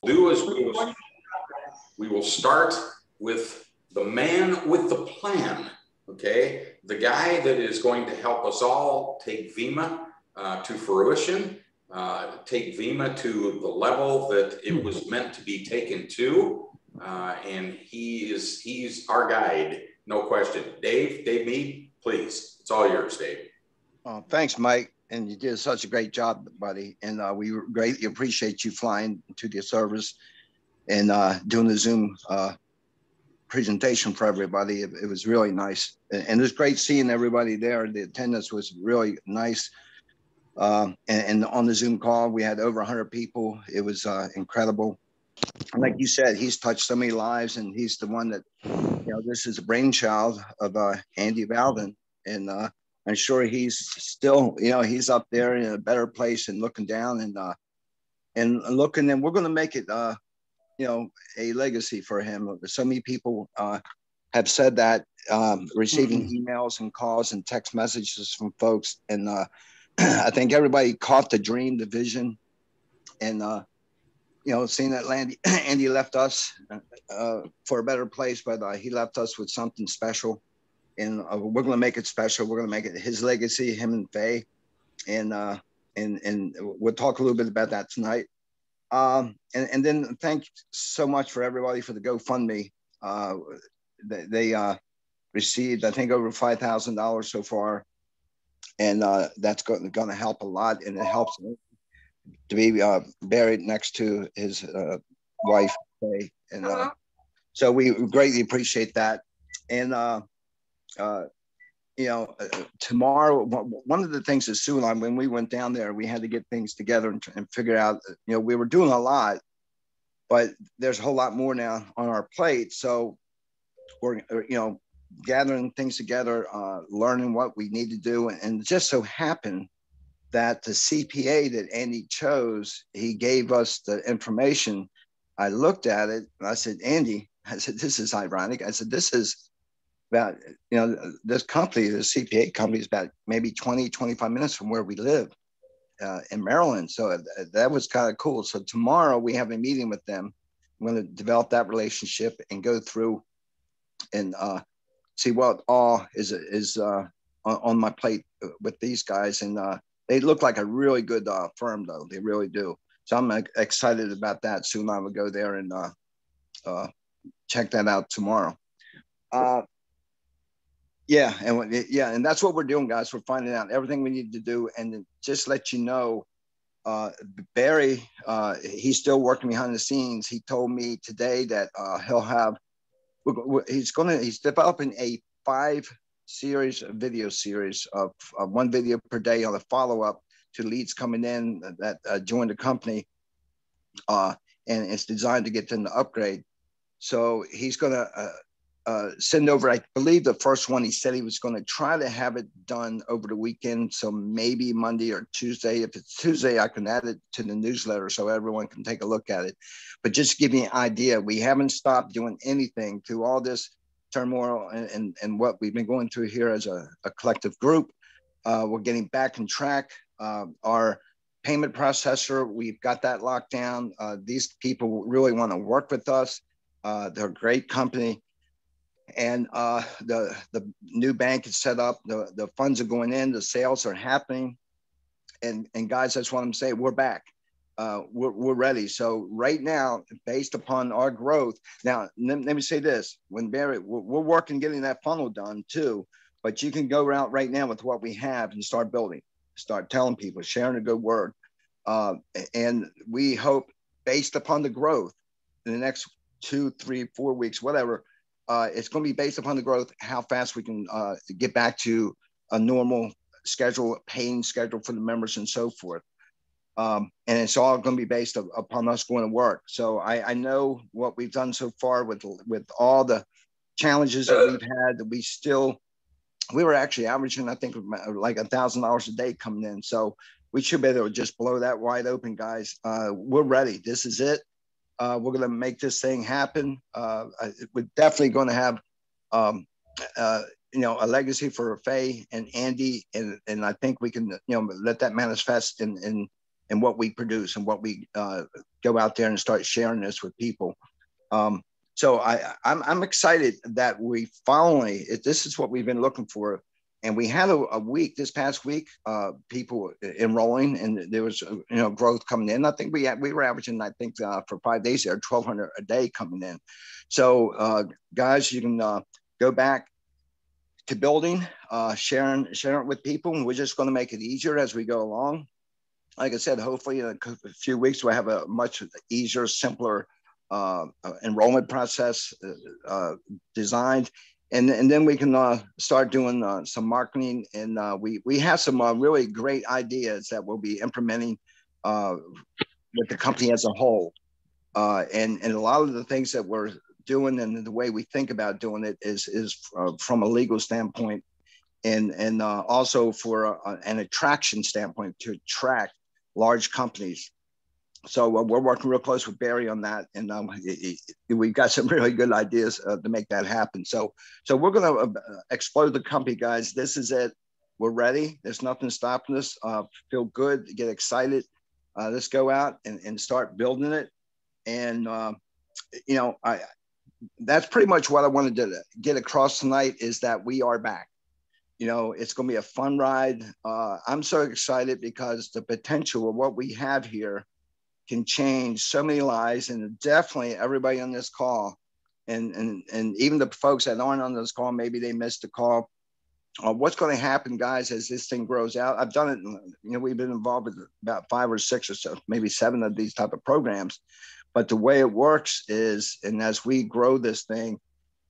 do is we will start with the man with the plan, okay? The guy that is going to help us all take VIMA to fruition, take VIMA to the level that it was meant to be taken to. And he's our guide, no question. Dave Mead, please, it's all yours, Dave. Thanks, Mike. And you did such a great job, buddy. And we greatly appreciate you flying to the service and doing the Zoom presentation for everybody. It was really nice. And it was great seeing everybody there. The attendance was really nice. And on the Zoom call, we had over 100 people. It was incredible. And like you said, he's touched so many lives, and he's the one that, this is a brainchild of Andy Valden. And I'm sure he's still, he's up there in a better place and looking down and looking, and we're going to make it, a legacy for him. So many people have said that, receiving emails and calls and text messages from folks. And I think everybody caught the dream, the vision, and, seeing that Andy left us for a better place, but he left us with something special. And we're going to make it special. We're going to make it his legacy, him and Faye. And we'll talk a little bit about that tonight. And then thank you so much for everybody for the GoFundMe. They received, I think, over $5,000 so far. And that's going to help a lot. And it helps to be buried next to his wife, Faye. And so we greatly appreciate that. And tomorrow, one of the things that Sue and I, when we went down there, we had to get things together and figure out, we were doing a lot, but there's a whole lot more now on our plate. So we're, gathering things together, learning what we need to do. And it just so happened that the CPA that Andy chose, he gave us the information. I looked at it and I said, Andy, I said, this is ironic. I said, this is about, this company, the CPA company is about maybe 20, 25 minutes from where we live in Maryland. So that was kind of cool. So tomorrow we have a meeting with them. I'm going to develop that relationship and go through and see what all is on my plate with these guys. And they look like a really good firm, though. They really do. So I'm excited about that. Soon I will go there and check that out tomorrow. And that's what we're doing, guys. We're finding out everything we need to do, and just let you know, Barry, he's still working behind the scenes. He told me today that he's developing a 5-video series of 1 video per day on a follow-up to leads coming in that join the company, and it's designed to get them to upgrade. So he's going to send over, I believe the first one, he said he was going to try to have it done over the weekend. So maybe Monday or Tuesday. If it's Tuesday, I can add it to the newsletter so everyone can take a look at it. But just to give you an idea, we haven't stopped doing anything through all this turmoil and what we've been going through here as a collective group. We're getting back on track. Our payment processor, we've got that locked down. These people really want to work with us. They're a great company. And the new bank is set up. The funds are going in. The sales are happening. And guys, that's what I'm saying. We're back. We're ready. So right now, based upon our growth, now let me say this: when Barry, we're working getting that funnel done too. But you can go out right now with what we have and start building, start telling people, sharing a good word, and we hope, based upon the growth, in the next 2, 3, 4 weeks, whatever. It's going to be based upon the growth, how fast we can get back to a normal schedule, paying schedule for the members and so forth. And it's all going to be based upon us going to work. So I know what we've done so far with all the challenges that we've had, that we were actually averaging, I think, like $1,000 a day coming in. So we should be able to just blow that wide open, guys. We're ready. This is it. We're going to make this thing happen. We're definitely going to have, a legacy for Faye and Andy, and I think we can, let that manifest in and what we produce and what we go out there and start sharing this with people. So I'm excited that we finally, this is what we've been looking for. And we had a week, this past week, people enrolling, and there was, growth coming in. I think we were averaging, I think for 5 days there, 1,200 a day coming in. So guys, you can go back to building, sharing it with people. And we're just going to make it easier as we go along. Like I said, hopefully in a few weeks, we'll have a much easier, simpler enrollment process designed. And then we can start doing some marketing. And we have some really great ideas that we'll be implementing with the company as a whole. And a lot of the things that we're doing and the way we think about doing it is from a legal standpoint, and also for an attraction standpoint to attract large companies. So we're working real close with Barry on that, and we've got some really good ideas to make that happen. So we're going to explode the company, guys. This is it. We're ready. There's nothing stopping us. Feel good, get excited. Let's go out and start building it. And that's pretty much what I wanted to get across tonight, is that we are back. It's going to be a fun ride. I'm so excited because the potential of what we have here can change so many lives, and definitely everybody on this call, and even the folks that aren't on this call, maybe they missed the call. What's going to happen, guys, as this thing grows out? I've done it. We've been involved with about 5 or 6 or so, maybe 7 of these type of programs. But the way it works is, and as we grow this thing,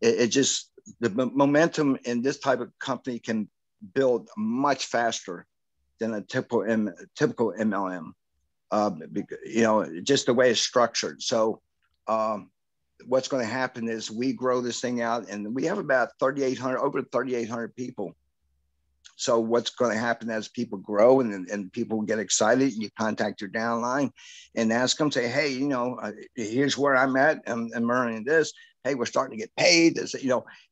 it just, the momentum in this type of company can build much faster than a typical MLM. Just the way it's structured. So what's going to happen is we grow this thing out, and we have about 3,800, over 3,800 people. So what's going to happen as people grow and people get excited, you contact your downline and ask them, say, hey, here's where I'm at. I'm earning this. Hey, we're starting to get paid.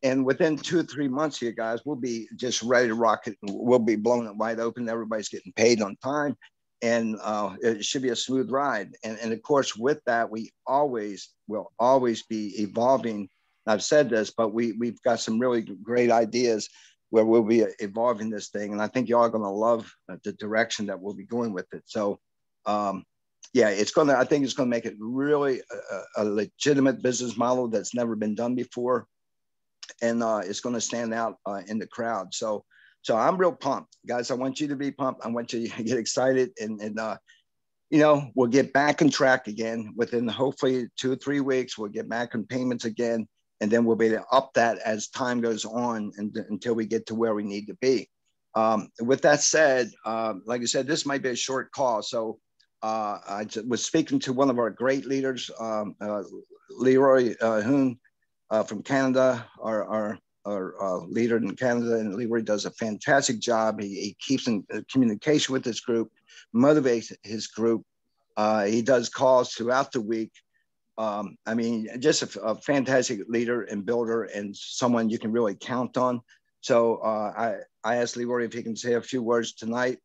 And within 2 or 3 months here, guys, we'll be just ready to rock it. We'll be blowing it wide open. Everybody's getting paid on time. And it should be a smooth ride. And of course, with that, we will always be evolving. I've said this, but we've got some really great ideas where we'll be evolving this thing. And I think y'all are going to love the direction that we'll be going with it. So, I think it's going to make it really a legitimate business model that's never been done before. And it's going to stand out in the crowd. So I'm real pumped, guys. I want you to be pumped. I want you to get excited, and we'll get back on track again within hopefully 2 or 3 weeks. We'll get back on payments again, and then we'll be able to up that as time goes on until we get to where we need to be. With that said, like I said, this might be a short call. So I was speaking to one of our great leaders, Leroy Hoon from Canada, our leader in Canada, and Leroy does a fantastic job. He keeps in communication with this group, motivates his group. He does calls throughout the week. Just a fantastic leader and builder, and someone you can really count on. So I asked Leroy if he can say a few words tonight.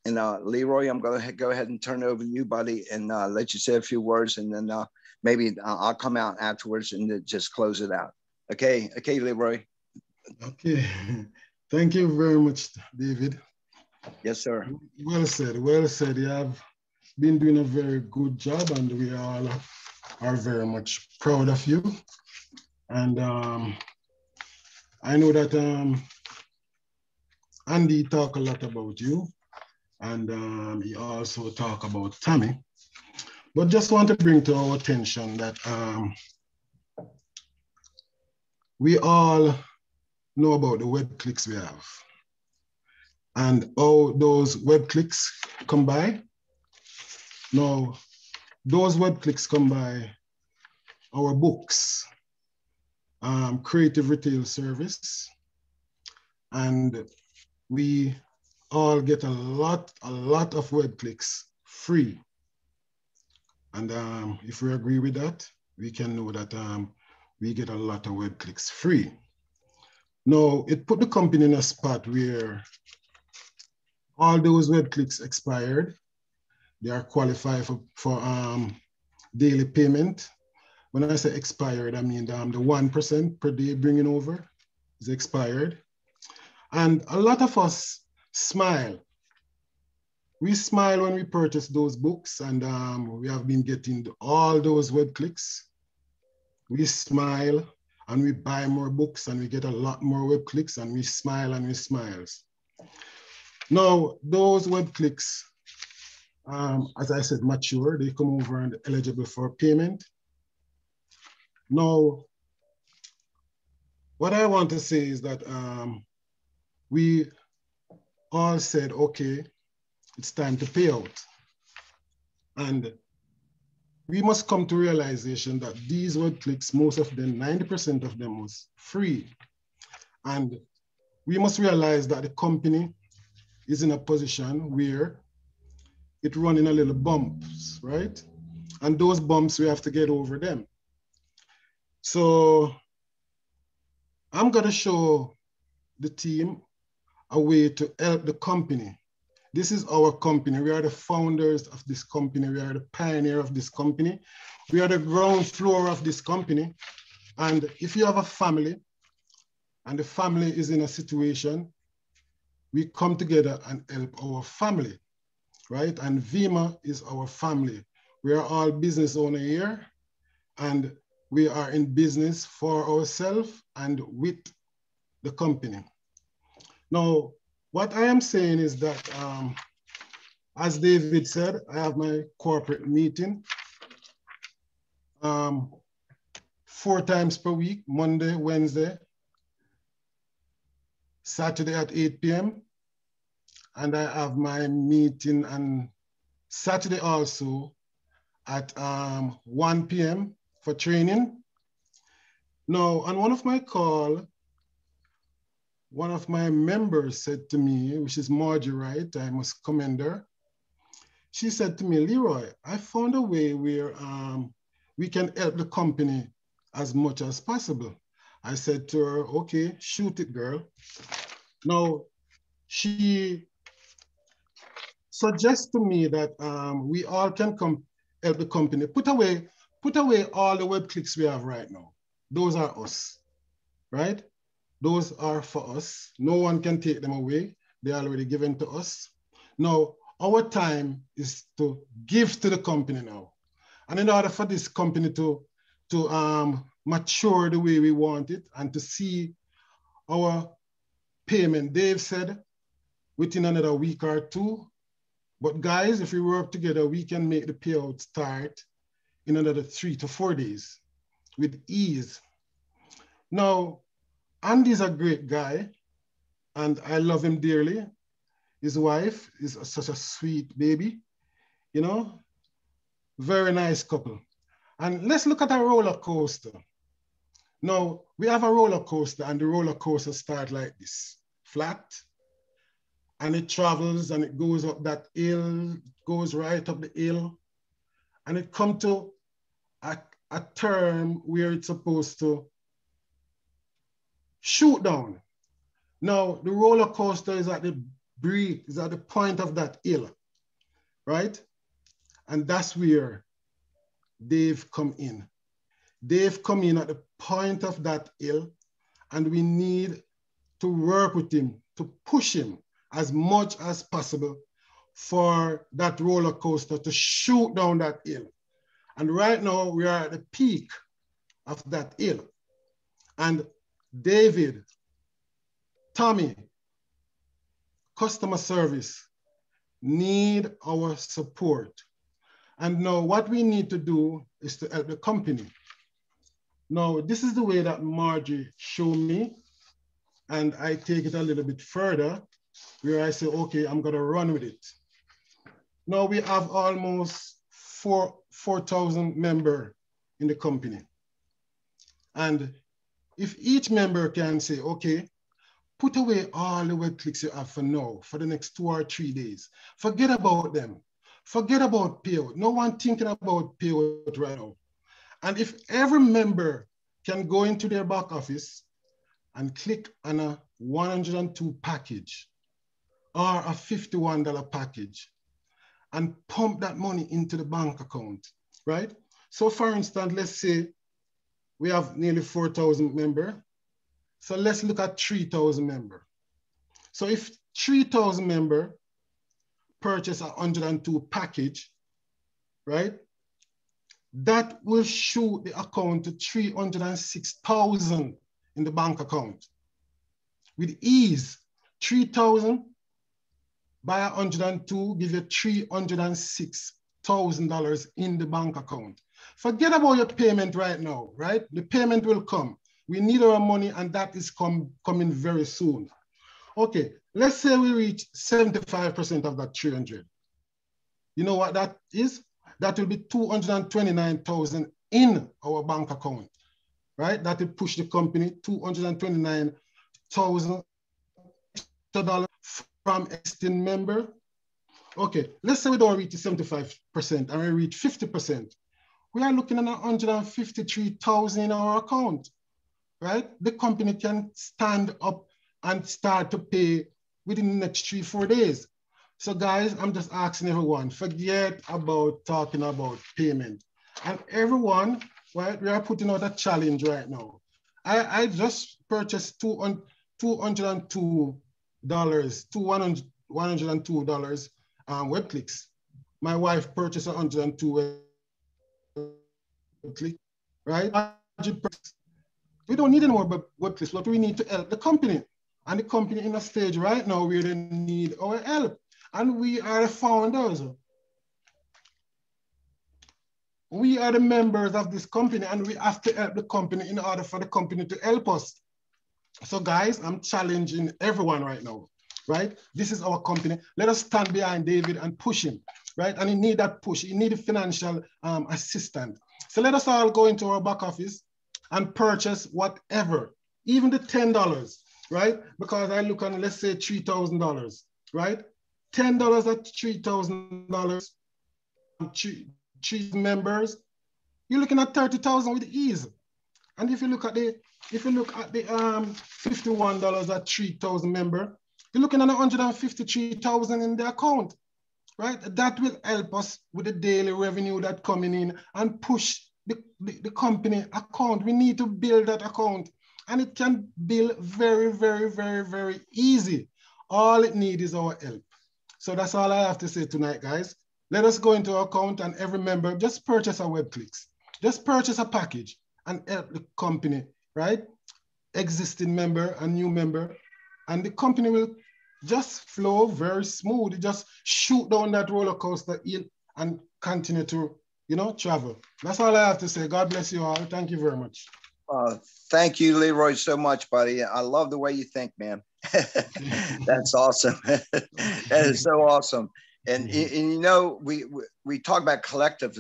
And Leroy, I'm going to go ahead and turn it over to you, buddy, and let you say a few words, and then maybe I'll come out afterwards and just close it out. Okay, Leroy. Okay, thank you very much, David. Yes, sir. Well said. You have been doing a very good job, and we all are very much proud of you. And I know that Andy talked a lot about you, and he also talked about Tammy. But just want to bring to our attention that we all know about the web clicks we have and how those web clicks come by. Now, those web clicks come by our books, creative retail service, and we all get a lot of web clicks free. And if we agree with that, we can know that we get a lot of web clicks free. Now, it put the company in a spot where all those web clicks expired. they are qualified for daily payment. When I say expired, I mean the 1% per day bringing over is expired. And a lot of us smile. We smile when we purchase those books, and we have been getting all those web clicks. We smile and we buy more books and we get a lot more web clicks, and we smile and we smiles. Now, those web clicks, as I said, mature, they come over and eligible for payment. Now, what I want to say is that we all said, okay, it's time to pay out. And we must come to realization that these web clicks, most of them, 90% of them was free. And we must realize that the company is in a position where it running a little bumps, right? And those bumps, we have to get over them. So I'm gonna show the team a way to help the company. This is our company. We are the founders of this company. We are the pioneer of this company. We are the ground floor of this company. And if you have a family and the family is in a situation, we come together and help our family, right? And VIMA is our family. We are all business owners here, and we are in business for ourselves and with the company. Now, what I am saying is that, as David said, I have my corporate meeting 4 times per week, Monday, Wednesday, Saturday at 8 p.m. And I have my meeting on Saturday also at 1 p.m. for training. Now, on one of my calls, one of my members said to me, which is Margie Wright, I must commend her. She said to me, Leroy, I found a way where we can help the company as much as possible. I said to her, okay, shoot it, girl. Now, she suggests to me that we all can come help the company. Put away all the web clicks we have right now. Those are us, right? Those are for us. No one can take them away. They're already given to us. Now, our time is to give to the company now. And in order for this company to mature the way we want it and to see our payment, Dave said, within another week or 2. But guys, if we work together, we can make the payout start in another 3 to 4 days with ease. Now, Andy's a great guy, and I love him dearly. His wife is such a sweet baby, you know, very nice couple. And let's look at a roller coaster. Now, we have a roller coaster, and the roller coaster starts like this, flat, and it travels and it goes up that hill, goes right up the hill, and it comes to a term where it's supposed to shoot down. Now, the roller coaster is at the brink, is at the point of that hill, right? And that's where Dave come in. Dave come in at the point of that hill, and we need to work with him, to push him as much as possible for that roller coaster to shoot down that hill. And right now we are at the peak of that hill. And David, Tommy, customer service need our support. And now what we need to do is to help the company. Now, this is the way that Margie showed me, and I take it a little bit further, where I say, okay, I'm gonna run with it. Now we have almost 4,000 members in the company. And if each member can say, okay, put away all the web clicks you have for now, for the next 2 or 3 days. Forget about them. Forget about payout. No one thinking about payout right now. And if every member can go into their back office and click on a 102 package or a $51 package and pump that money into the bank account, right? So for instance, let's say we have nearly 4,000 members. So let's look at 3,000 members. So if 3,000 members purchase a 102 package, right? That will shoot the account to 306,000 in the bank account. With ease, 3,000 by 102 give you $306,000 in the bank account. Forget about your payment right now, right? The payment will come. We need our money, and that is coming very soon. Okay, let's say we reach 75% of that 300. You know what that is? That will be 229,000 in our bank account, right? That will push the company $229,000 from existing member. Okay, let's say we don't reach 75% and we reach 50%. We are looking at 153,000 in our account, right? The company can stand up and start to pay within the next 3-4 days. So guys, I'm just asking everyone, forget about talking about payment. And everyone, right, we are putting out a challenge right now. I just purchased $102 web clicks. My wife purchased 102 web clicks, right? We don't need any more web clicks, but we need to help the company. And the company in a stage right now where they need our help. And we are the founders. We are the members of this company, and we have to help the company in order for the company to help us. So guys, I'm challenging everyone right now, right? This is our company. Let us stand behind David and push him, right? And he need that push. He need a financial assistance. So let us all go into our back office and purchase whatever, even the $10, right? Because I look on, let's say $3,000, right? $10 at $3,000, three members, you're looking at 30,000 with ease. And if you look at the $51 at 3,000 member, you're looking at 153,000 in the account, right? That will help us with the daily revenue that coming in and push the company account. We need to build that account, and it can build very, very, very, very easy. All it needs is our help. So that's all I have to say tonight, guys. Let us go into our account, and every member just purchase a web clicks. Just purchase a package and help the company, right? Existing member and new member. And the company will just flow very smooth. Just shoot down that roller coaster hill and continue to, travel. That's all I have to say. God bless you all. Thank you very much. Thank you, Leroy, so much, buddy. I love the way you think, man. That's awesome. That is so awesome. And we talk about collective,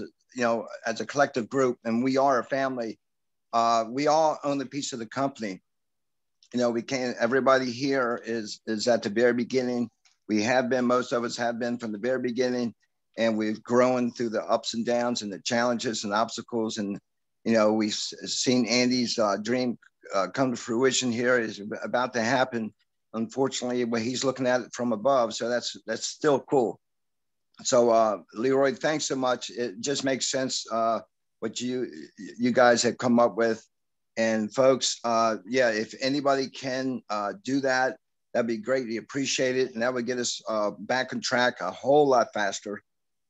as a collective group, and we are a family. We all own a piece of the company. We can't, everybody here is at the very beginning. Most of us have been from the very beginning, and we've grown through the ups and downs and the challenges and obstacles. And, we've seen Andy's dream come to fruition here. Is about to happen. Unfortunately, but he's looking at it from above. So that's still cool. So Leroy, thanks so much. It just makes sense what you guys have come up with. And folks, if anybody can do that, that'd be greatly appreciated. And that would get us back on track a whole lot faster.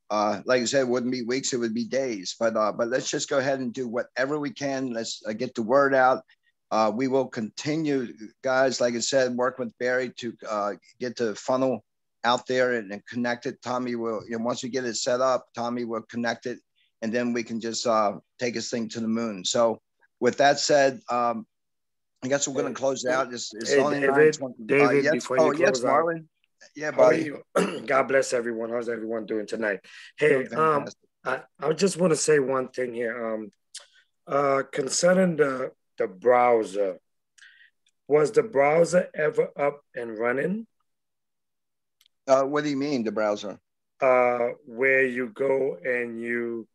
Like I said, it wouldn't be weeks, it would be days. But let's just go ahead and do whatever we can. Let's get the word out. We will continue, guys, like I said, work with Barry to get the funnel out there and connect it. Tommy will, once we get it set up, Tommy will connect it, and then we can just take this thing to the moon. So with that said, I guess we're going to close out. It's only David, yes. before you close out, Marlon. Yeah, buddy. God bless everyone. How's everyone doing tonight? Hey, I just want to say one thing here. Concerning the browser, was the browser ever up and running? What do you mean, the browser? Where you go and you,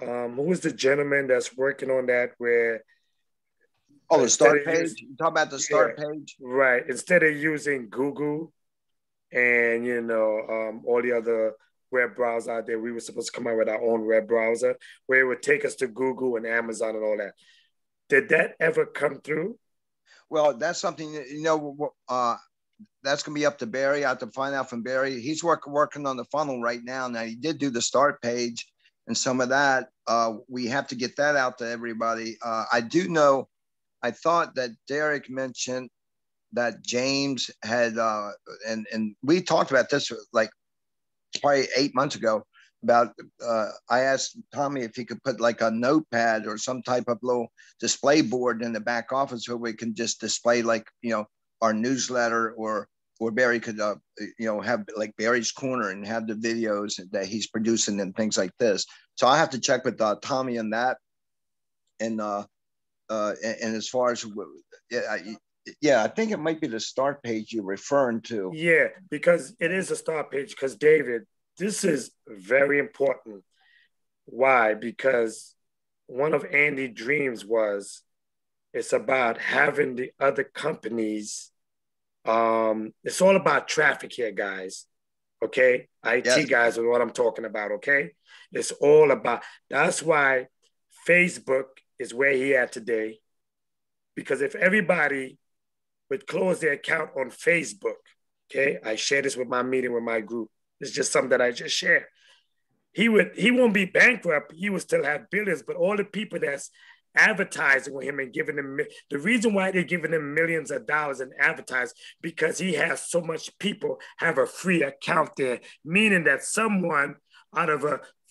who was the gentleman that's working on that? Where the start page. You talk about the start page, right? Instead of using Google and all the other web browser out there. We were supposed to come out with our own web browser where it would take us to Google and Amazon and all that. Did that ever come through? Well, that's something that, you know, that's going to be up to Barry. I have to find out from Barry. He's working on the funnel right now. Now, he did do the start page and some of that. We have to get that out to everybody. I do know, I thought that Derek mentioned that James had, and we talked about this like probably 8 months ago about, I asked Tommy if he could put like a notepad or some type of little display board in the back office where we can just display like, you know, our newsletter, or Barry could, you know, have like Barry's Corner and have the videos that he's producing and things like this. So I have to check with Tommy on that. And as far as, yeah, I think it might be the start page you're referring to. Yeah, because it is a start page. Because David, this is very important. Why? Because one of Andy's dreams was, it's about having the other companies. It's all about traffic here, guys. Okay, IT yes. Guys are what I'm talking about. Okay, it's all about. That's why Facebook is where he at today. Because if everybody would close their account on Facebook, okay, I share this with my meeting with my group. It's just something that I just share. He won't be bankrupt. He will still have billions, but all the people that's advertising with him and giving him, the reason why they're giving him millions of dollars in advertise, because he has so much people have a free account there, meaning that someone out of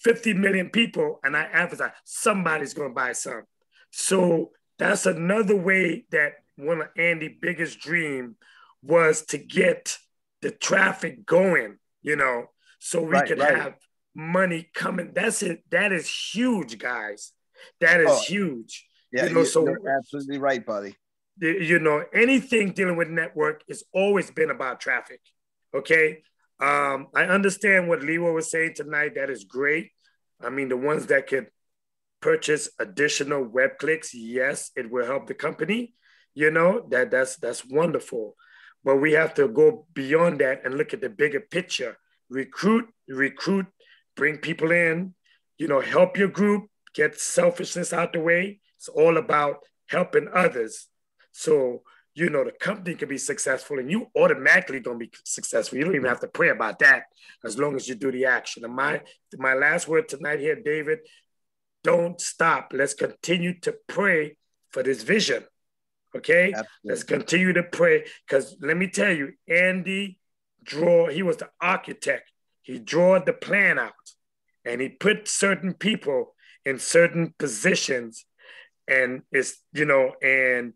50 million people, and I advertise, somebody's going to buy some. So that's another way that one of Andy's biggest dream was to get the traffic going, you know, so we can have money coming. That's it. That is huge, guys. That is huge. Yeah, you know, so you're absolutely right, buddy. You know, anything dealing with network has always been about traffic. Okay. I understand what Leroy was saying tonight. That is great. I mean, the ones that could purchase additional web clicks, yes, it will help the company. You know, that's wonderful. But we have to go beyond that and look at the bigger picture. Recruit, bring people in, you know, help your group, get selfishness out the way. It's all about helping others. So, you know, the company can be successful and you automatically gonna be successful. You don't even have to pray about that as long as you do the action. And my last word tonight here, David, don't stop. Let's continue to pray for this vision. Okay? Absolutely. Let's continue to pray. Because let me tell you, Andy he was the architect. He drew the plan out and he put certain people in certain positions. And it's, you know, and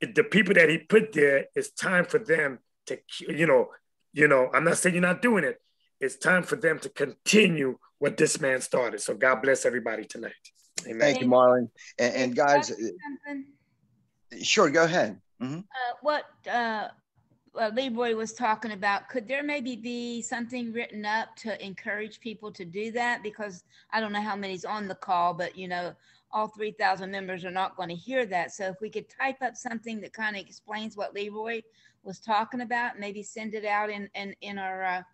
the people that he put there, it's time for them to, you know, I'm not saying you're not doing it. It's time for them to continue what this man started. So God bless everybody tonight. Amen. Thank you, Marlon. And guys, sure, go ahead. Mm-hmm. What Leroy was talking about, could there maybe be something written up to encourage people to do that? Because I don't know how many's on the call, but you know, all 3,000 members are not going to hear that. So if we could type up something that kind of explains what Leroy was talking about, maybe send it out in our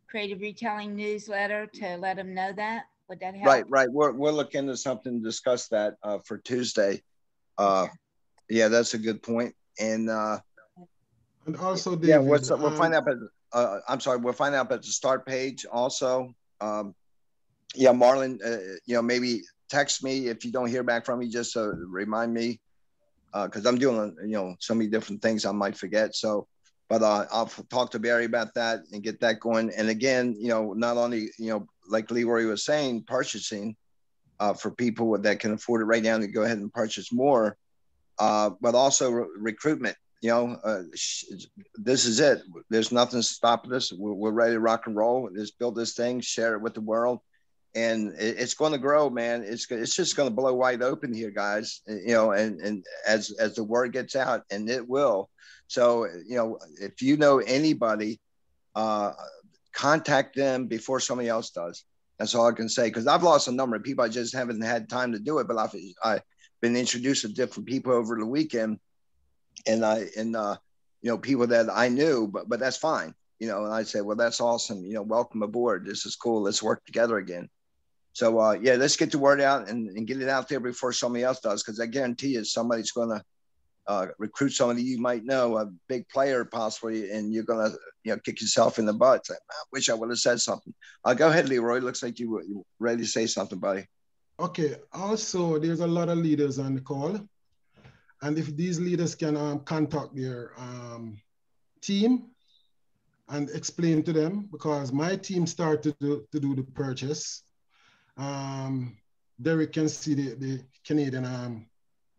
creative retelling newsletter to let them know that. Would that help? Right. We're looking into something to discuss that for Tuesday. Yeah, that's a good point. And also, David, yeah, we'll find out. I'm sorry, we'll find out at the start page also. Yeah, Marlon, you know, maybe text me if you don't hear back from me. Just remind me, because I'm doing, you know, so many different things I might forget. So, but I'll talk to Barry about that and get that going. And again, you know, not only, you know, like Leroy was saying, purchasing for people that can afford it right now to go ahead and purchase more, but also recruitment. You know, this is it. There's nothing stopping us. We're ready to rock and roll. Just build this thing, share it with the world, and it's going to grow, man. It's just going to blow wide open here, guys. You know, and as the word gets out, and it will. So, you know, if you know anybody, contact them before somebody else does. That's all I can say, because I've lost a number of people. I just haven't had time to do it, but I've been introduced to different people over the weekend, and you know, people that I knew, but that's fine. you know, and I say, well, that's awesome. You know, welcome aboard. This is cool. Let's work together again. So yeah, let's get the word out and get it out there before somebody else does. Cause I guarantee you somebody's going to recruit somebody you might know, a big player possibly, and you're going to, you know, kick yourself in the butt. I wish I would have said something. Go ahead, Leroy. Looks like you were ready to say something, buddy. Okay. Also, there's a lot of leaders on the call. And if these leaders can contact their team and explain to them, because my team started to do the purchase. Derek can see the Canadian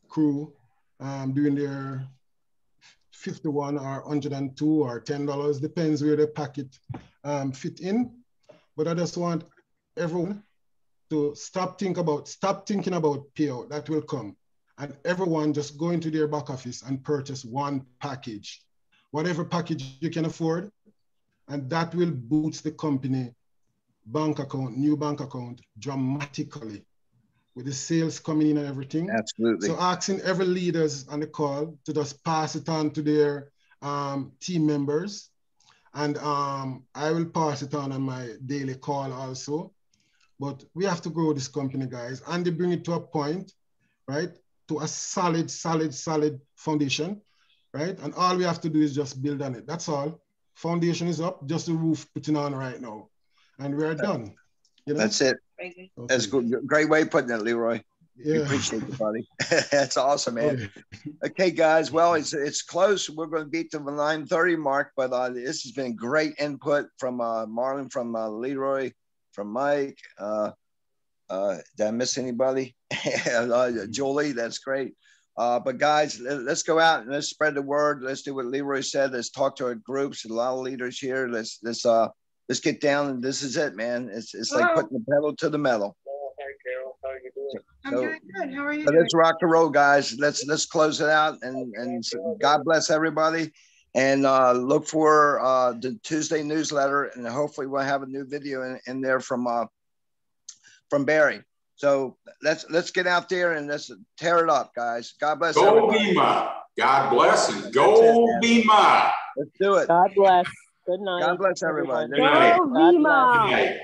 crew doing their 51 or 102 or $10, depends where the packet fit in. But I just want everyone to stop thinking about payout. That will come. And everyone just go into their back office and purchase one package, whatever package you can afford. And that will boost the company bank account, new bank account dramatically with the sales coming in and everything. Absolutely. So asking every leaders on the call to just pass it on to their team members. And I will pass it on my daily call also. But we have to grow this company, guys. And they bring it to a point, right? To a solid foundation, right? And all we have to do is just build on it. That's all. Foundation is up, just the roof putting on right now. And we're done. You know? That's it. Okay. That's good. Great way of putting it, Leroy. Yeah. We appreciate it, buddy. That's awesome, man. Okay, guys. Well, it's close. We're going to beat the 9:30 mark, but this has been great input from Marlon, from Leroy, from Mike. Did I miss anybody? Julie, that's great. But guys, let's go out and let's spread the word. Let's do what Leroy said. Let's talk to our groups. A lot of leaders here. Let's get down. And this is it, man. It's like putting the pedal to the metal. Hi, Carol. How are you doing? I'm doing good. How are you? So let's rock and roll, guys. Let's close it out. And God bless everybody. And look for the Tuesday newsletter. And hopefully we'll have a new video in there from Barry. So let's get out there and let's tear it up, guys. God bless. Go VIMA. God bless and go VIMA. Let's do it. God bless. Good night. God bless everybody. Go Good night. VIMA.